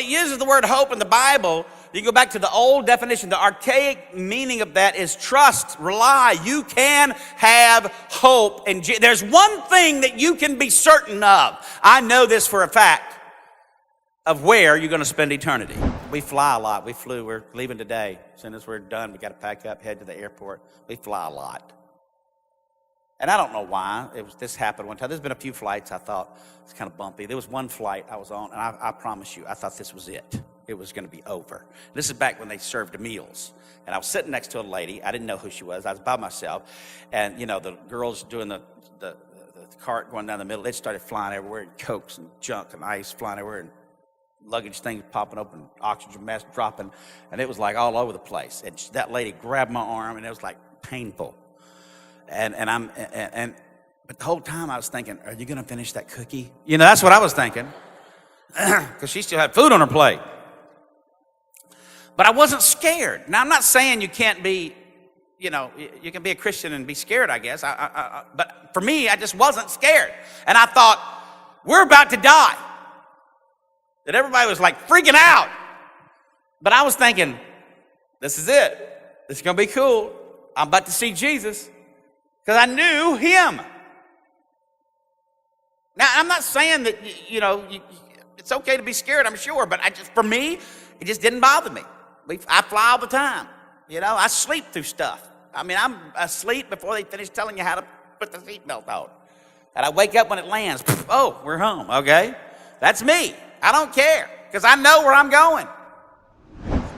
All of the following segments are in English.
it uses the word hope in the Bible, you go back to the old definition. The archaic meaning of that is trust, rely. You can have hope. And there's one thing that you can be certain of. I know this for a fact, of where you're going to spend eternity. We fly a lot. We're leaving today. As soon as we're done, we got to pack up, head to the airport. We fly a lot. And I don't know why. This happened one time. There's been a few flights I thought it's kind of bumpy. There was one flight I was on, and I promise you, I thought this was it. It was going to be over. This is back when they served meals. And I was sitting next to a lady. I didn't know who she was. I was by myself. And, you know, the girls doing the cart going down the middle, they started flying everywhere, and Cokes and junk and ice flying everywhere, and luggage things popping open, oxygen mask dropping, and it was like all over the place. And that lady grabbed my arm, and it was like painful. But the whole time I was thinking, are you going to finish that cookie? You know, that's what I was thinking, because she still had food on her plate. But I wasn't scared. Now, I'm not saying you can't be, you know, you can be a Christian and be scared, I guess. But for me, I just wasn't scared. And I thought, we're about to die. That everybody was like freaking out. But I was thinking, this is it. This is going to be cool. I'm about to see Jesus. Because I knew him. Now, I'm not saying that, you know, it's okay to be scared, I'm sure. But for me, it just didn't bother me. I fly all the time. You know, I sleep through stuff. I mean, I'm asleep before they finish telling you how to put the seatbelt on. And I wake up when it lands. Oh, we're home, okay? That's me. I don't care, because I know where I'm going.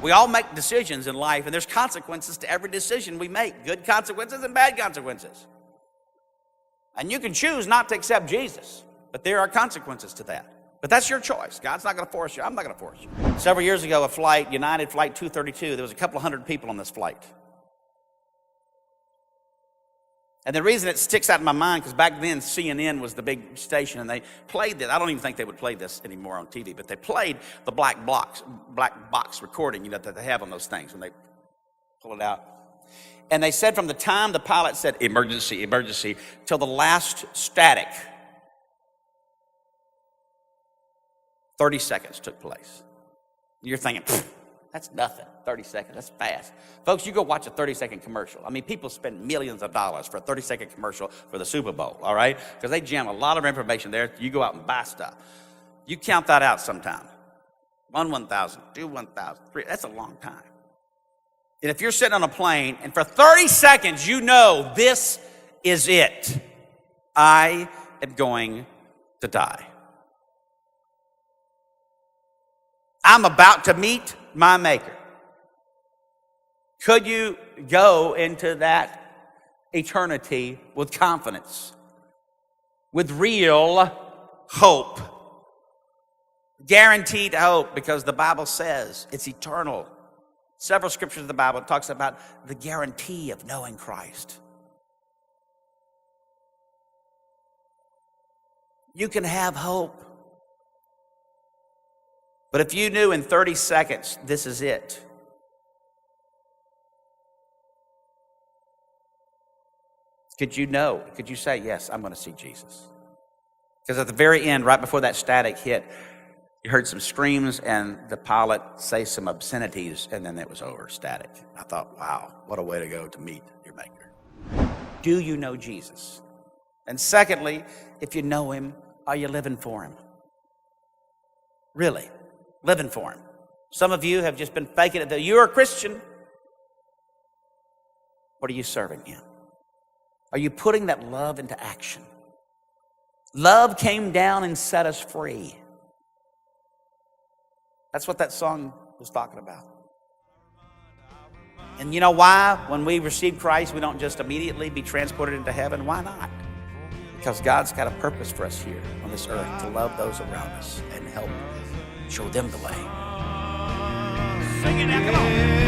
We all make decisions in life, and there's consequences to every decision we make. Good consequences and bad consequences. And you can choose not to accept Jesus, but there are consequences to that. But that's your choice. God's not going to force you. I'm not going to force you. Several years ago, a flight, United Flight 232, there was a couple of hundred people on this flight. And the reason it sticks out in my mind, because back then CNN was the big station, and they played this. I don't even think they would play this anymore on TV, but they played the black box recording, you know, that they have on those things when they pull it out. And they said from the time the pilot said emergency, emergency, till the last static, 30 seconds took place. You're thinking, that's nothing. 30 seconds, that's fast. Folks, you go watch a 30-second commercial. I mean, people spend millions of dollars for a 30-second commercial for the Super Bowl, all right? Because they jam a lot of information there. You go out and buy stuff. You count that out sometime. 1,000, 2, 1,000, 3, that's a long time. And if you're sitting on a plane, and for 30 seconds, you know this is it. I am going to die. I'm about to meet my Maker. Could you go into that eternity with confidence, with real hope? Guaranteed hope, because the Bible says it's eternal. Several scriptures in the Bible talks about the guarantee of knowing Christ. You can have hope. But if you knew in 30 seconds, this is it, could you say, yes, I'm going to see Jesus? Because at the very end, right before that static hit, you heard some screams and the pilot say some obscenities, and then it was over, static. I thought, wow, what a way to go to meet your Maker. Do you know Jesus? And secondly, if you know him, are you living for him? Really, living for him. Some of you have just been faking it that you're a Christian. What are you serving him? Are you putting that love into action? Love came down and set us free. That's what that song was talking about. And you know why? When we receive Christ, we don't just immediately be transported into heaven. Why not? Because God's got a purpose for us here on this earth to love those around us and help show them the way. Sing it now, come on.